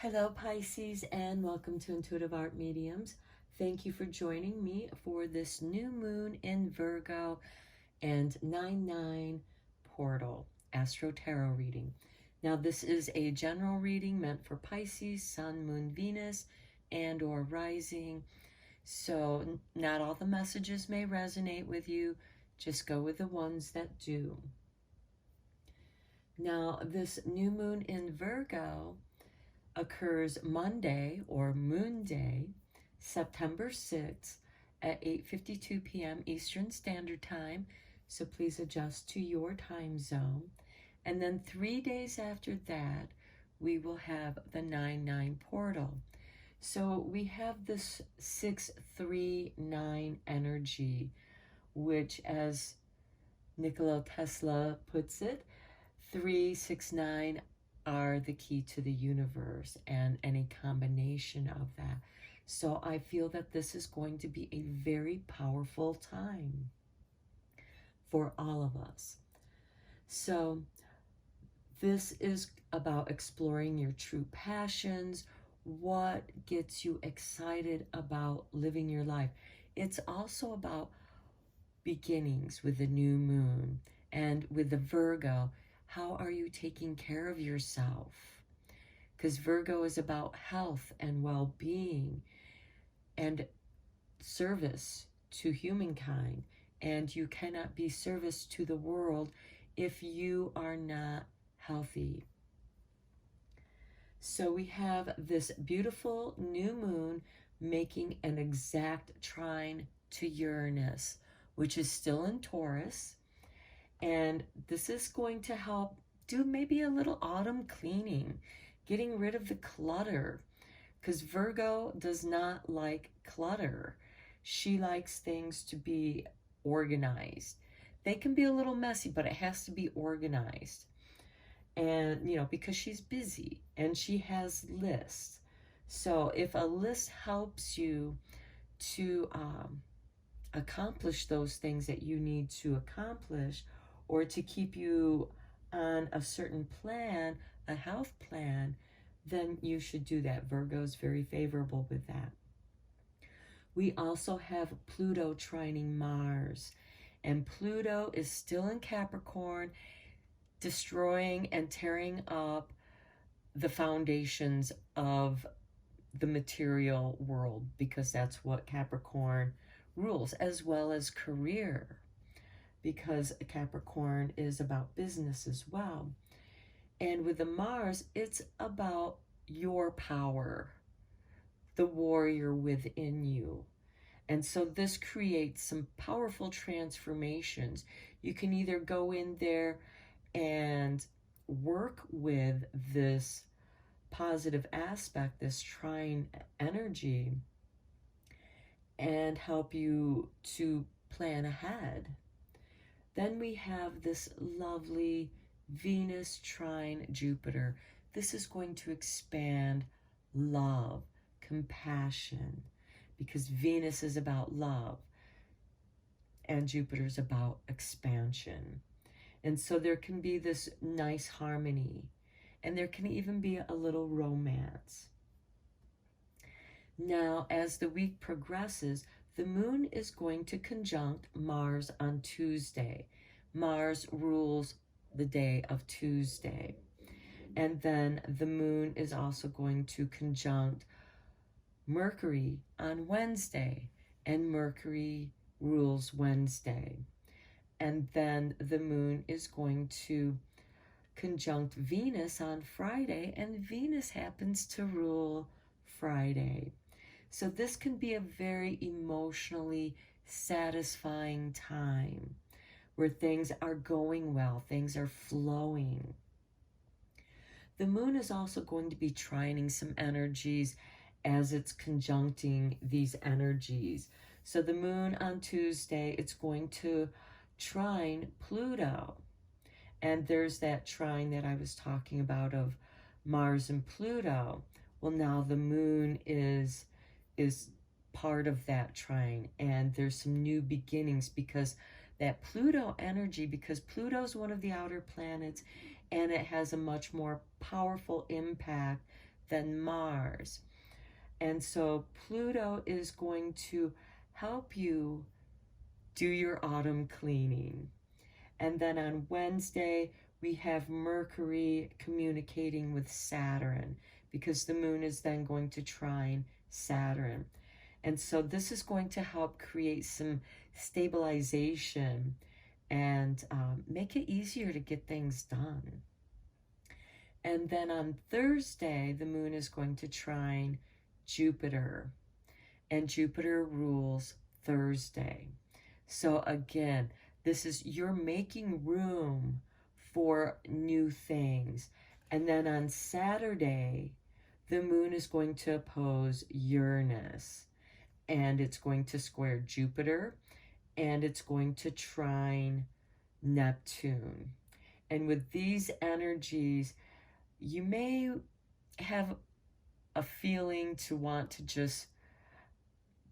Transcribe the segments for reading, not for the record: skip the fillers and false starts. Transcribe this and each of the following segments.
Hello, Pisces, and welcome to Intuitive Art Mediums. Thank you for joining me for this new moon in Virgo and 9/9 portal Astro Tarot reading. Now, this is a general reading meant for Pisces, Sun, Moon, Venus, and or rising. So not all the messages may resonate with you. Just go with the ones that do. Now, this new moon in Virgo occurs Monday or Moon Day, September 6th at 8:52 p.m. Eastern Standard Time. So please adjust to your time zone. And then 3 days after that, we will have the 9/9 portal. So we have this 639 energy, which, as Nikola Tesla puts it, 369 are the key to the universe and any combination of that. So I feel that this is going to be a very powerful time for all of us. So this is about exploring your true passions, what gets you excited about living your life. It's also about beginnings with the new moon and with the Virgo. How are you taking care of yourself? Because Virgo is about health and well-being and service to humankind. And you cannot be service to the world if you are not healthy. So we have this beautiful new moon making an exact trine to Uranus, which is still in Taurus. And this is going to help do maybe a little autumn cleaning, getting rid of the clutter, because Virgo does not like clutter. She likes things to be organized. They can be a little messy, but it has to be organized. And, because she's busy and she has lists. So if a list helps you to accomplish those things that you need to accomplish, or to keep you on a certain plan, a health plan, then you should do that. Virgo is very favorable with that. We also have Pluto trining Mars, and Pluto is still in Capricorn, destroying and tearing up the foundations of the material world, because that's what Capricorn rules, as well as career, because Capricorn is about business as well. And with the Mars, it's about your power, the warrior within you. And so this creates some powerful transformations. You can either go in there and work with this positive aspect, this trine energy, and help you to plan ahead. Then we have this lovely Venus trine Jupiter. This is going to expand love, compassion, because Venus is about love and Jupiter is about expansion. And so there can be this nice harmony, and there can even be a little romance. Now, as the week progresses, the moon is going to conjunct Mars on Tuesday. Mars rules the day of Tuesday. And then the moon is also going to conjunct Mercury on Wednesday, and Mercury rules Wednesday. And then the moon is going to conjunct Venus on Friday, and Venus happens to rule Friday. So this can be a very emotionally satisfying time where things are going well, things are flowing. The moon is also going to be trining some energies as it's conjuncting these energies. So the moon on Tuesday, it's going to trine Pluto. And there's that trine that I was talking about of Mars and Pluto. Well, now the moon is part of that trine, and there's some new beginnings, because that Pluto energy, because Pluto's one of the outer planets, and it has a much more powerful impact than Mars. And so Pluto is going to help you do your autumn cleaning. And then on Wednesday, we have Mercury communicating with Saturn, because the moon is then going to trine Saturn. And so this is going to help create some stabilization and make it easier to get things done. And then on Thursday, the moon is going to trine Jupiter, and Jupiter rules Thursday. So again, this is, you're making room for new things. And then on Saturday, the moon is going to oppose Uranus, and it's going to square Jupiter, and it's going to trine Neptune. And with these energies, you may have a feeling to want to just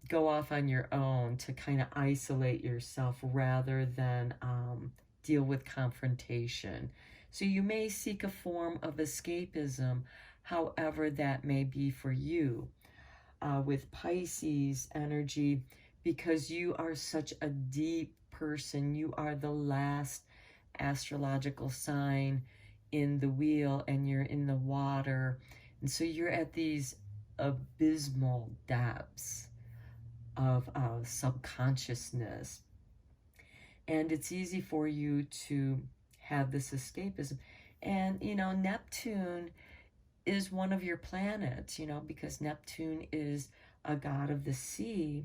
go off on your own, to kind of isolate yourself rather than deal with confrontation. So you may seek a form of escapism, however that may be for you. With Pisces energy, because you are such a deep person, you are the last astrological sign in the wheel, and you're in the water, and so you're at these abysmal depths of subconsciousness, and it's easy for you to have this escapism. And Neptune is one of your planets, because Neptune is a god of the sea,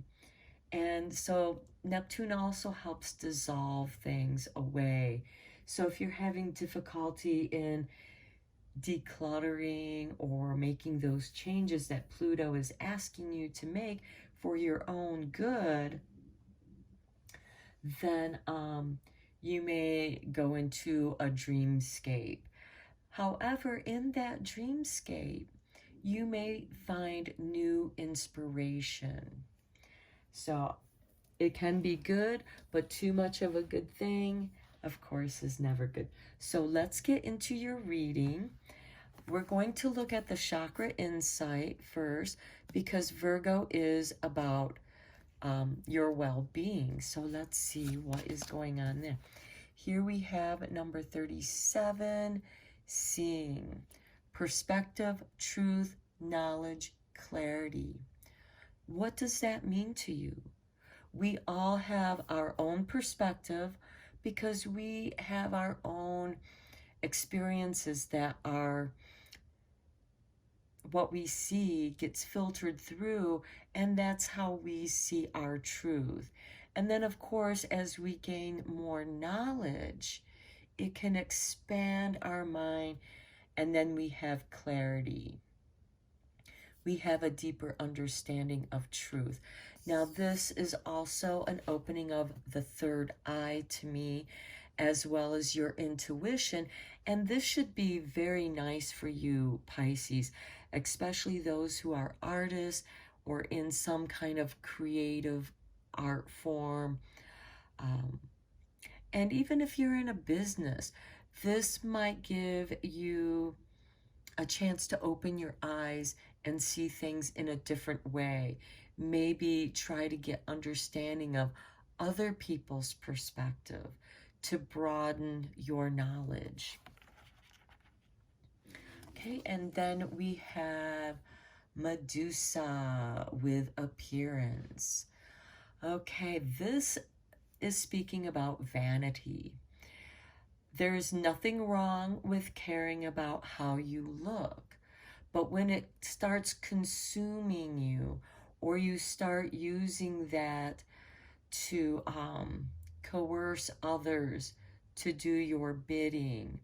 and so Neptune also helps dissolve things away. So if you're having difficulty in decluttering or making those changes that Pluto is asking you to make for your own good, then you may go into a dreamscape. However, in that dreamscape, you may find new inspiration. So it can be good, but too much of a good thing, of course, is never good. So let's get into your reading. We're going to look at the chakra insight first, because Virgo is about your well-being. So let's see what is going on there. Here we have number 37, seeing. Perspective, truth, knowledge, clarity. What does that mean to you? We all have our own perspective, because we have our own experiences that are, what we see gets filtered through, and that's how we see our truth. And then, of course, as we gain more knowledge, it can expand our mind, and then we have clarity. We have a deeper understanding of truth. Now, this is also an opening of the third eye to me, as well as your intuition. And this should be very nice for you, Pisces, especially those who are artists or in some kind of creative art form. And even if you're in a business, this might give you a chance to open your eyes and see things in a different way. Maybe try to get understanding of other people's perspective to broaden your knowledge. Okay, and then we have Medusa with appearance. Okay, this is speaking about vanity. There's nothing wrong with caring about how you look, but when it starts consuming you, or you start using that to coerce others to do your bidding,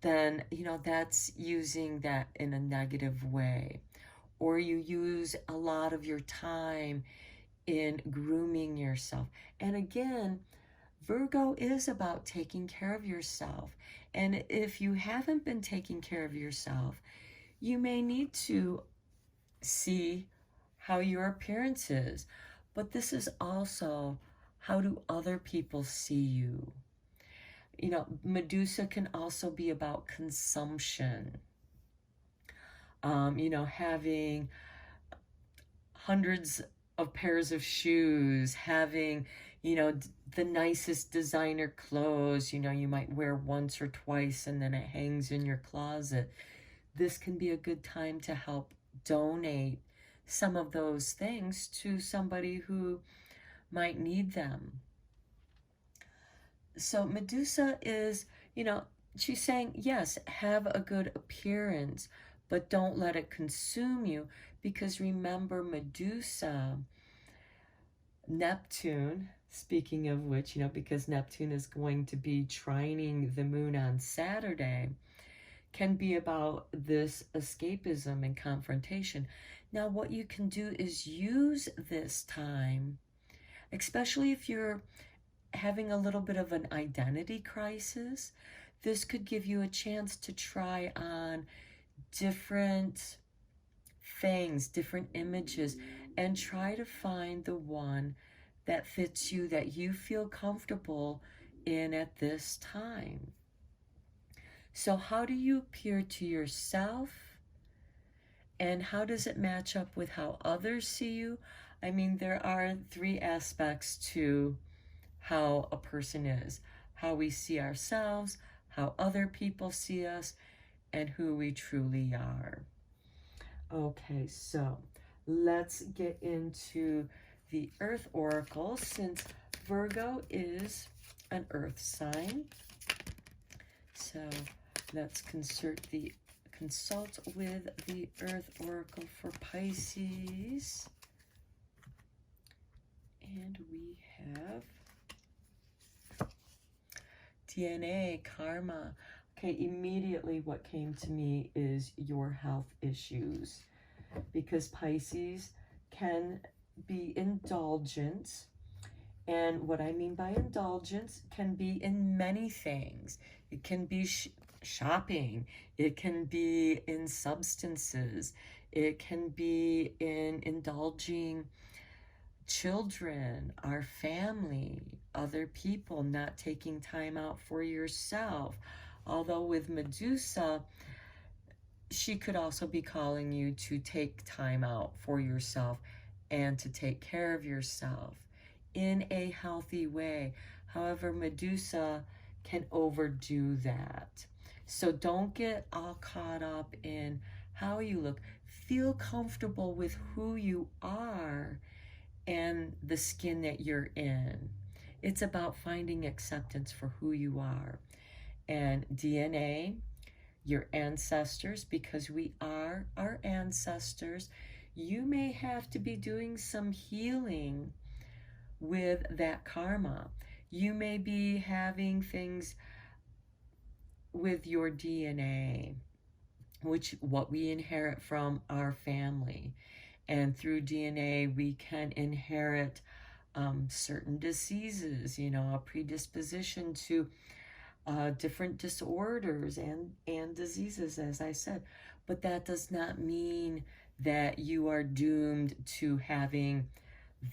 then that's using that in a negative way. Or you use a lot of your time in grooming yourself. And again, Virgo is about taking care of yourself. And if you haven't been taking care of yourself, you may need to see how your appearance is. But this is also, how do other people see you? Medusa can also be about consumption. You know, having hundreds of pairs of shoes, having, you know, the nicest designer clothes, you know, you might wear once or twice and then it hangs in your closet. This can be a good time to help donate some of those things to somebody who might need them. So Medusa is, you know, she's saying, yes, have a good appearance, but don't let it consume you, because remember, Medusa, Neptune, speaking of which, you know, because Neptune is going to be trining the moon on Saturday, can be about this escapism and confrontation. Now, what you can do is use this time, especially if you're having a little bit of an identity crisis. This could give you a chance to try on different things, different images, and try to find the one that fits you, that you feel comfortable in at this time. So how do you appear to yourself? And how does it match up with how others see you? I mean, there are three aspects to how a person is: how we see ourselves, how other people see us, and who we truly are. Okay, so let's get into the Earth Oracle, since Virgo is an Earth sign. So let's consult with the Earth Oracle for Pisces. And we have DNA, karma. Okay, immediately what came to me is your health issues, because Pisces can be indulgent. And what I mean by indulgence can be in many things. It can be shopping. It can be in substances. It can be in indulging children, our family, other people, not taking time out for yourself. Although with Medusa, she could also be calling you to take time out for yourself and to take care of yourself in a healthy way. However, Medusa can overdo that. So don't get all caught up in how you look. Feel comfortable with who you are and the skin that you're in. It's about finding acceptance for who you are. And DNA, your ancestors, because we are our ancestors, you may have to be doing some healing with that karma. You may be having things with your DNA, which what we inherit from our family. And through DNA, we can inherit certain diseases, you know, a predisposition to different disorders and diseases, as I said. But that does not mean that you are doomed to having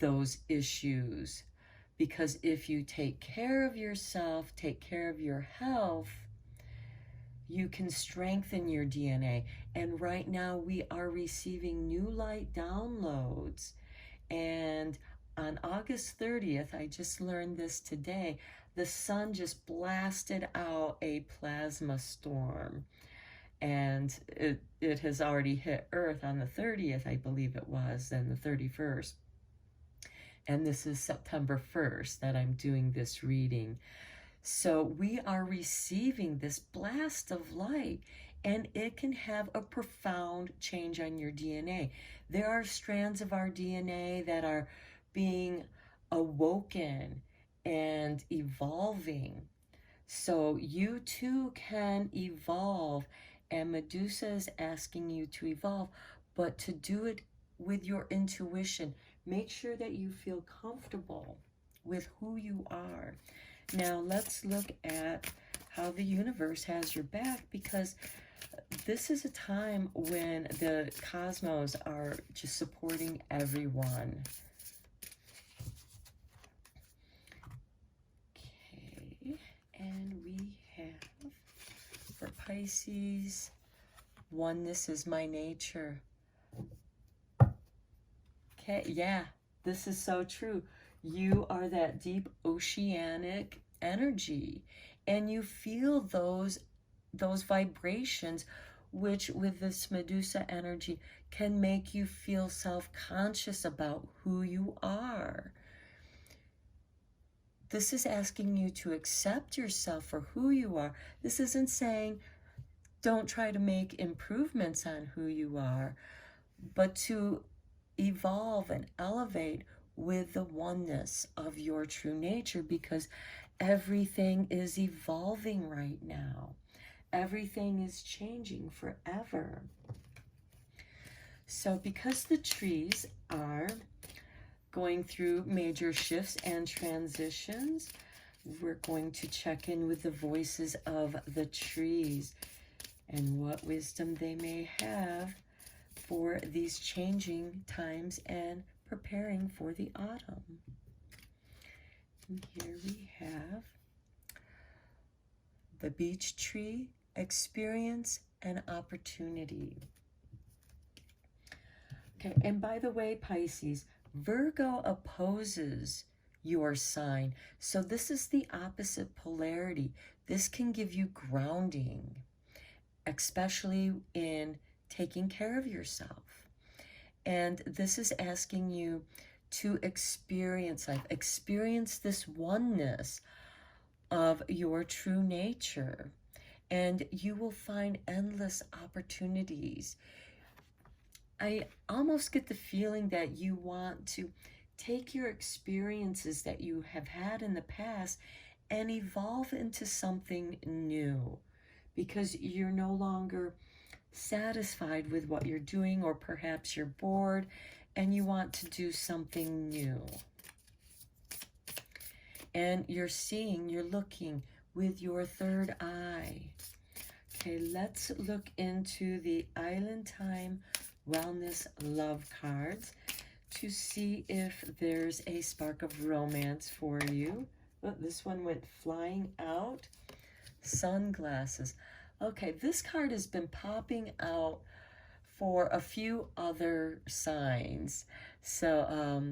those issues. Because if you take care of yourself, take care of your health, you can strengthen your DNA. And right now we are receiving new light downloads. And on August 30th, I just learned this today, the sun just blasted out a plasma storm. And it has already hit Earth on the 30th, I believe it was, and the 31st. And this is September 1st that I'm doing this reading. So we are receiving this blast of light, and it can have a profound change on your DNA. There are strands of our DNA that are being awoken and evolving. So you too can evolve, and Medusa is asking you to evolve, but to do it with your intuition. Make sure that you feel comfortable with who you are. Now let's look at how the universe has your back, because this is a time when the cosmos are just supporting everyone. Okay, and we have for Pisces Oneness is my nature. Okay, yeah, this is so true. You are that deep oceanic energy, and you feel those vibrations, which with this Medusa energy can make you feel self-conscious about who you are. This is asking you to accept yourself for who you are. This isn't saying don't try to make improvements on who you are, but to evolve and elevate with the oneness of your true nature, because everything is evolving right now. Everything is changing forever. So because the trees are going through major shifts and transitions, we're going to check in with the voices of the trees and what wisdom they may have for these changing times and preparing for the autumn. And here we have the beech tree, experience and opportunity. Okay, and by the way, Pisces, Virgo opposes your sign. So this is the opposite polarity. This can give you grounding, especially in taking care of yourself. And this is asking you to experience life, experience this oneness of your true nature, and you will find endless opportunities. I almost get the feeling that you want to take your experiences that you have had in the past and evolve into something new, because you're no longer satisfied with what you're doing, or perhaps you're bored and you want to do something new. And you're seeing, you're looking with your third eye. Okay, let's look into the Island Time Wellness Love cards to see if there's a spark of romance for you. Oh, this one went flying out. Sunglasses. Okay, this card has been popping out for a few other signs. So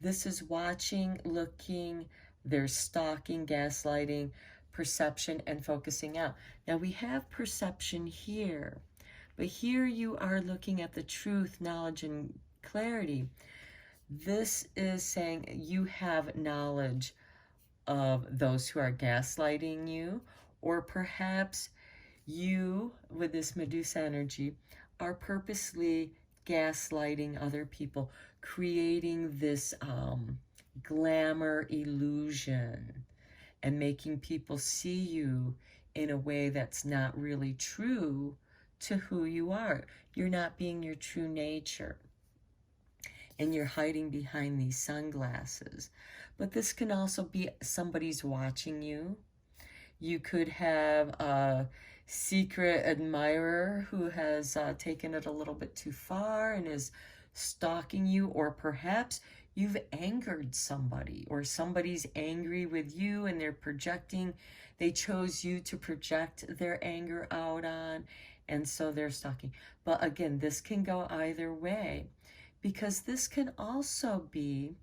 this is watching, looking, there's stalking, gaslighting, perception, and focusing out. Now we have perception here, but here you are looking at the truth, knowledge, and clarity. This is saying you have knowledge of those who are gaslighting you, or perhaps you, with this Medusa energy, are purposely gaslighting other people, creating this glamour illusion and making people see you in a way that's not really true to who you are. You're not being your true nature, and you're hiding behind these sunglasses. But this can also be somebody's watching you. You could have a secret admirer who has taken it a little bit too far and is stalking you, or perhaps you've angered somebody, or somebody's angry with you and they're projecting, they chose you to project their anger out on, and so they're stalking. But again, this can go either way, because this can also be,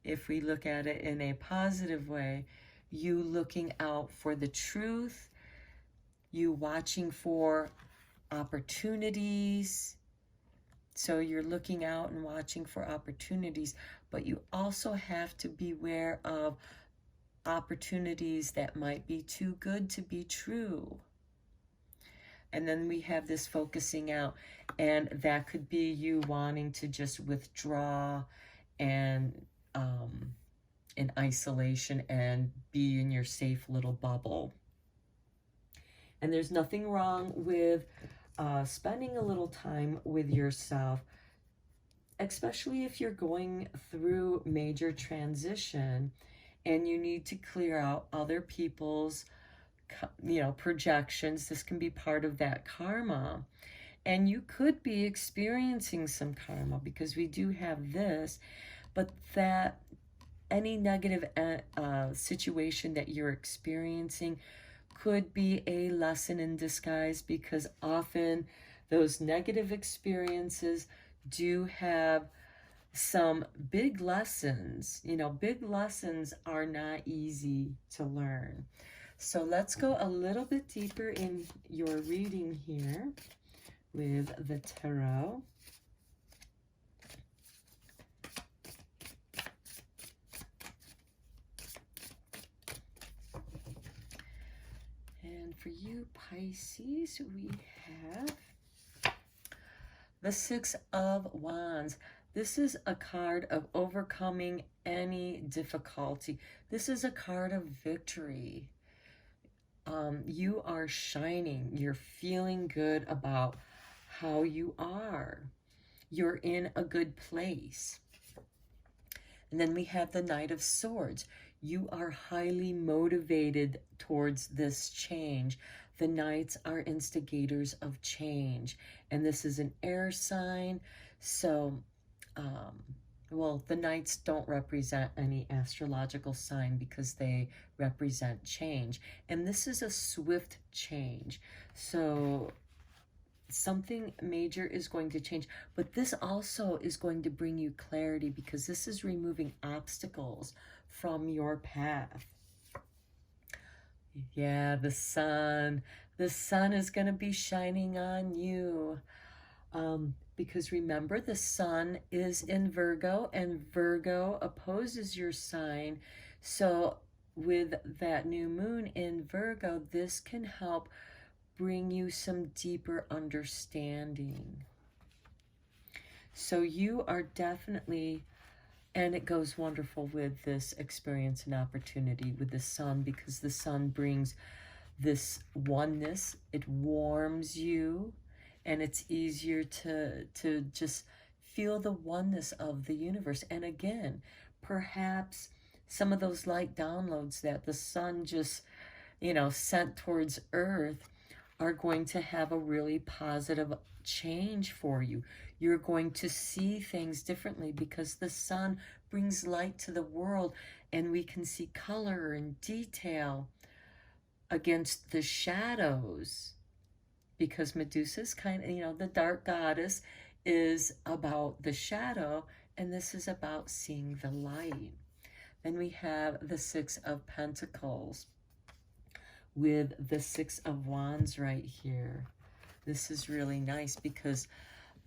if we look at it in a positive way, you looking out for the truth, you watching for opportunities. So you're looking out and watching for opportunities, but you also have to beware of opportunities that might be too good to be true. And then we have this focusing out, and that could be you wanting to just withdraw and in isolation and be in your safe little bubble. And there's nothing wrong with spending a little time with yourself, especially if you're going through major transition and you need to clear out other people's projections. This can be part of that karma. And you could be experiencing some karma, because we do have this, but that any negative situation that you're experiencing could be a lesson in disguise, because often those negative experiences do have some big lessons. You know, big lessons are not easy to learn. So let's go a little bit deeper in your reading here with the tarot. And for you, Pisces, we have the Six of Wands. This is a card of overcoming any difficulty. This is a card of victory. You are shining. You're feeling good about how you are. You're in a good place. And then we have the Knight of Swords. You are highly motivated towards this change. The Knights are instigators of change. And this is an air sign. So, well, the Knights don't represent any astrological sign because they represent change. And this is a swift change. So something major is going to change, but this also is going to bring you clarity because this is removing obstacles from your path. Yeah, the sun is going to be shining on you. Because remember, the sun is in Virgo, and Virgo opposes your sign. So with that new moon in Virgo, this can help bring you some deeper understanding. So you are definitely, and it goes wonderful with this experience and opportunity with the sun, because the sun brings this oneness. It warms you, and it's easier to just feel the oneness of the universe. And again, perhaps some of those light downloads that the sun just, you know, sent towards Earth are going to have a really positive change for you. You're going to see things differently because the sun brings light to the world, and we can see color and detail against the shadows, because Medusa's kind of, you know, the dark goddess is about the shadow, and this is about seeing the light. Then we have the Six of Pentacles with the Six of Wands right here. This is really nice because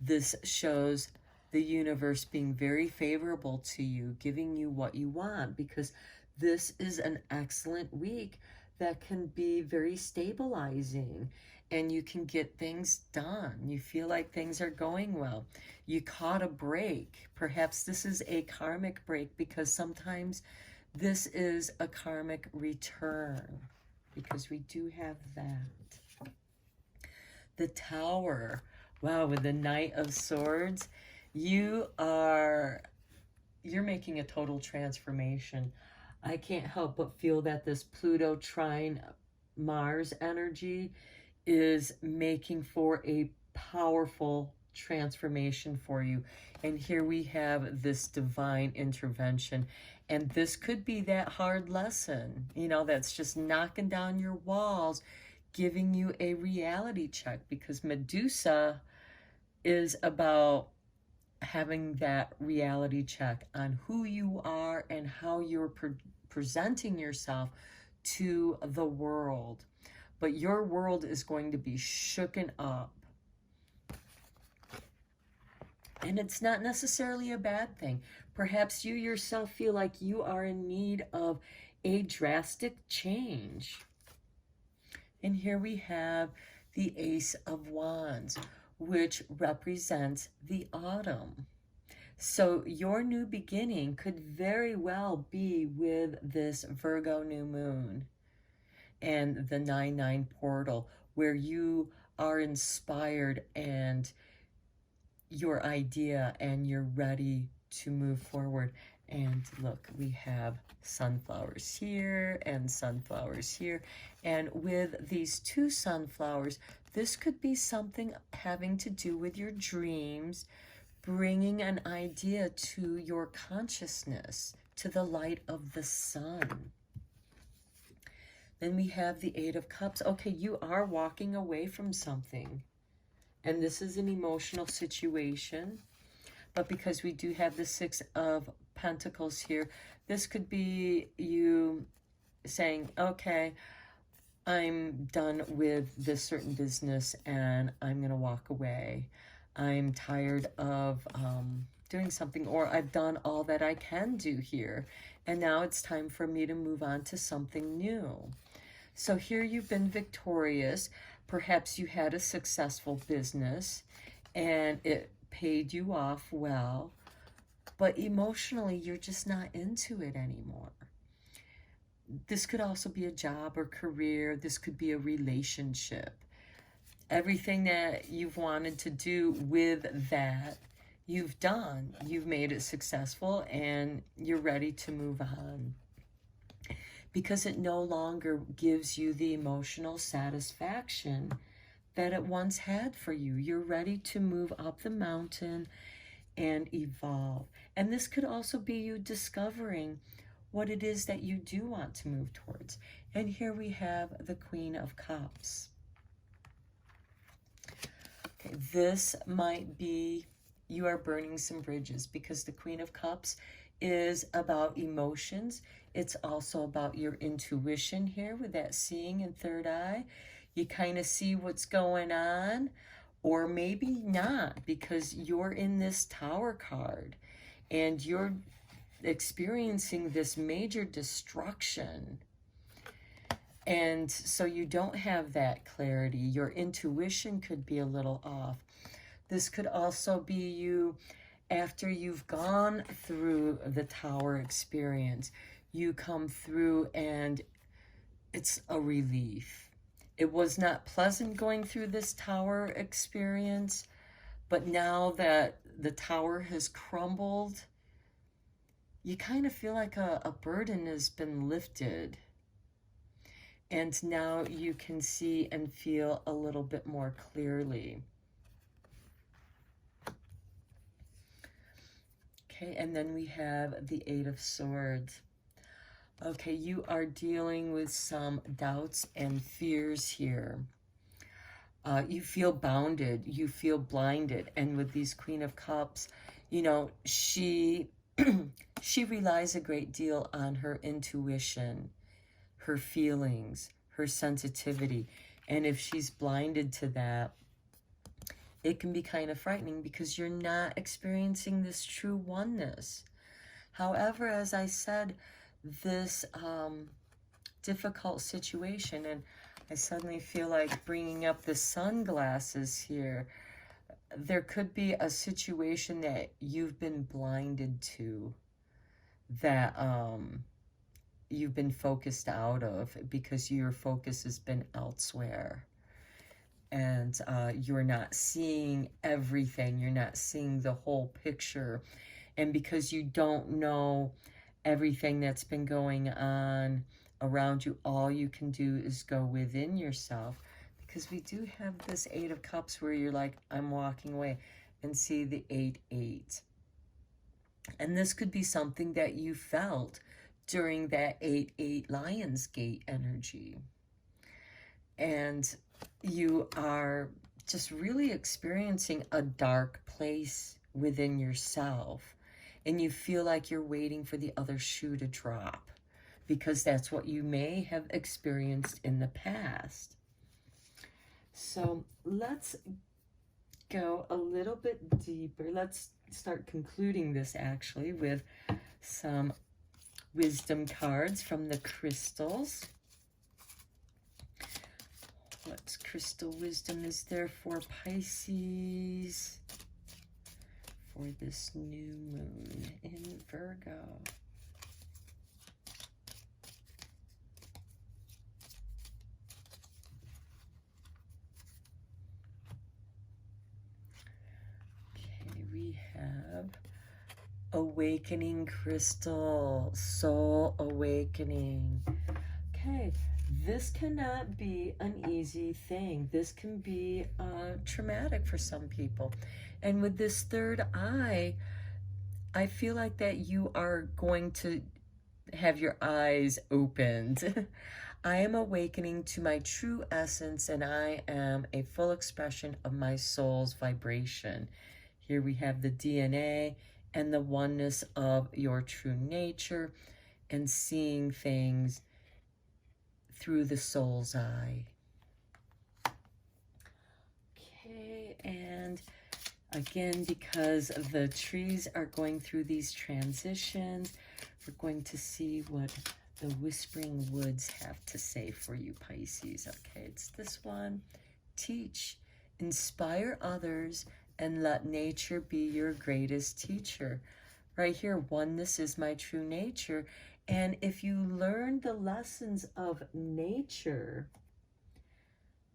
this shows the universe being very favorable to you, giving you what you want, because this is an excellent week that can be very stabilizing, and you can get things done. You feel like things are going well. You caught a break. Perhaps this is a karmic break, because sometimes this is a karmic return, because we do have that. The Tower. Wow, with the Knight of Swords, you're making a total transformation. I can't help but feel that this Pluto trine Mars energy is making for a powerful transformation for you. And here we have this divine intervention. And this could be that hard lesson, you know, that's just knocking down your walls, giving you a reality check, because Medusa is about having that reality check on who you are and how you're presenting yourself to the world. But your world is going to be shooken up. And it's not necessarily a bad thing. Perhaps you yourself feel like you are in need of a drastic change. And here we have the Ace of Wands, which represents the autumn. So your new beginning could very well be with this Virgo new moon and the 9/9 portal, where you are inspired and your idea and you're ready to move forward. And look, we have sunflowers here and sunflowers here. And with these two sunflowers, this could be something having to do with your dreams, bringing an idea to your consciousness, to the light of the sun. Then we have the Eight of Cups. Okay, you are walking away from something. And this is an emotional situation. But because we do have the Six of Pentacles here, this could be you saying, okay, I'm done with this certain business and I'm going to walk away. I'm tired of doing something, or I've done all that I can do here. And now it's time for me to move on to something new. So here you've been victorious. Perhaps you had a successful business and it paid you off well, but emotionally you're just not into it anymore. This could also be a job or career. This could be a relationship. Everything that you've wanted to do with that, you've done. You've made it successful and you're ready to move on, because it no longer gives you the emotional satisfaction that it once had for you. You're ready to move up the mountain and evolve. And this could also be you discovering what it is that you do want to move towards. And here we have the Queen of Cups. Okay, this might be you are burning some bridges, because the Queen of Cups is about emotions. It's also about your intuition here with that seeing and third eye. You kind of see what's going on, or maybe not, because you're in this Tower card and you're experiencing this major destruction. And so you don't have that clarity. Your intuition could be a little off. This could also be you after you've gone through the Tower experience. You come through and it's a relief. It was not pleasant going through this Tower experience, but now that the Tower has crumbled, you kind of feel like a burden has been lifted. And now you can see and feel a little bit more clearly. Okay, and then we have the Eight of Swords. Okay, you are dealing with some doubts and fears here. You feel bounded, you feel blinded. And with these Queen of Cups, you know, she relies a great deal on her intuition, her feelings, her sensitivity. And if she's blinded to that, it can be kind of frightening, because you're not experiencing this true oneness. However, as I said, this difficult situation, and I suddenly feel like bringing up the sunglasses here, there could be a situation that you've been blinded to, that you've been focused out of because your focus has been elsewhere. And you're not seeing everything. You're not seeing the whole picture. And because you don't know everything that's been going on around you, all you can do is go within yourself. Because we do have this Eight of Cups where you're like, I'm walking away, and see the 8-8. And this could be something that you felt during that 8-8 Lionsgate energy. And you are just really experiencing a dark place within yourself. And you feel like you're waiting for the other shoe to drop, because that's what you may have experienced in the past. So let's go a little bit deeper. Let's start concluding this actually with some wisdom cards from the crystals. What crystal wisdom is there for Pisces for this new moon in Virgo? Okay, we have awakening crystal, soul awakening. Okay. This cannot be an easy thing. This can be traumatic for some people. And with this third eye, I feel like that you are going to have your eyes opened. I am awakening to my true essence, and I am a full expression of my soul's vibration. Here we have the DNA and the oneness of your true nature and seeing things through the soul's eye. Okay, and again, because the trees are going through these transitions, we're going to see what the Whispering Woods have to say for you, Pisces. Okay, it's this one. Teach, inspire others, and let nature be your greatest teacher. Right here, oneness is my true nature. And if you learn the lessons of nature,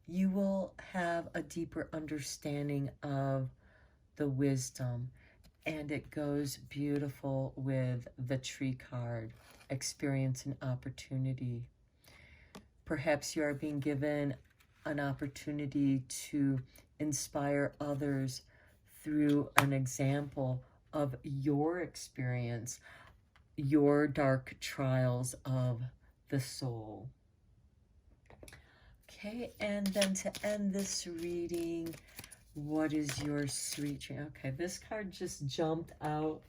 you will have a deeper understanding of the wisdom. And it goes beautiful with the tree card, experience and opportunity. Perhaps you are being given an opportunity to inspire others through an example of your experience, your dark trials of the soul. Okay, and then to end this reading, what is your sweet dream? Okay, this card just jumped out.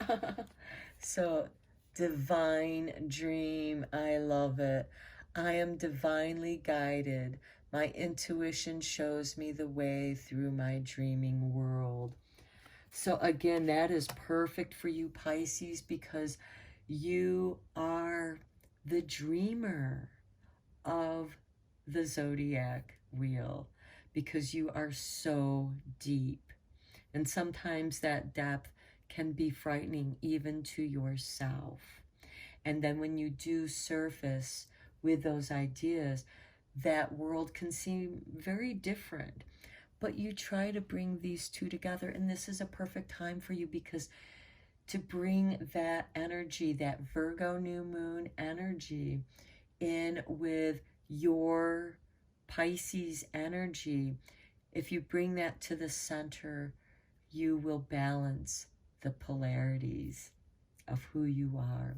So, divine dream. I love it. I am divinely guided. My intuition shows me the way through my dreaming world. So again, that is perfect for you, Pisces, because you are the dreamer of the zodiac wheel, because you are so deep. And sometimes that depth can be frightening even to yourself. And then when you do surface with those ideas, that world can seem very different. But you try to bring these two together, and this is a perfect time for you, because to bring that energy, that Virgo new moon energy, in with your Pisces energy, if you bring that to the center, you will balance the polarities of who you are.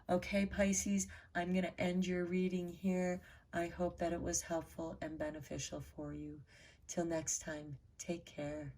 Okay, Pisces, I'm going to end your reading here. I hope that it was helpful and beneficial for you. Till next time, take care.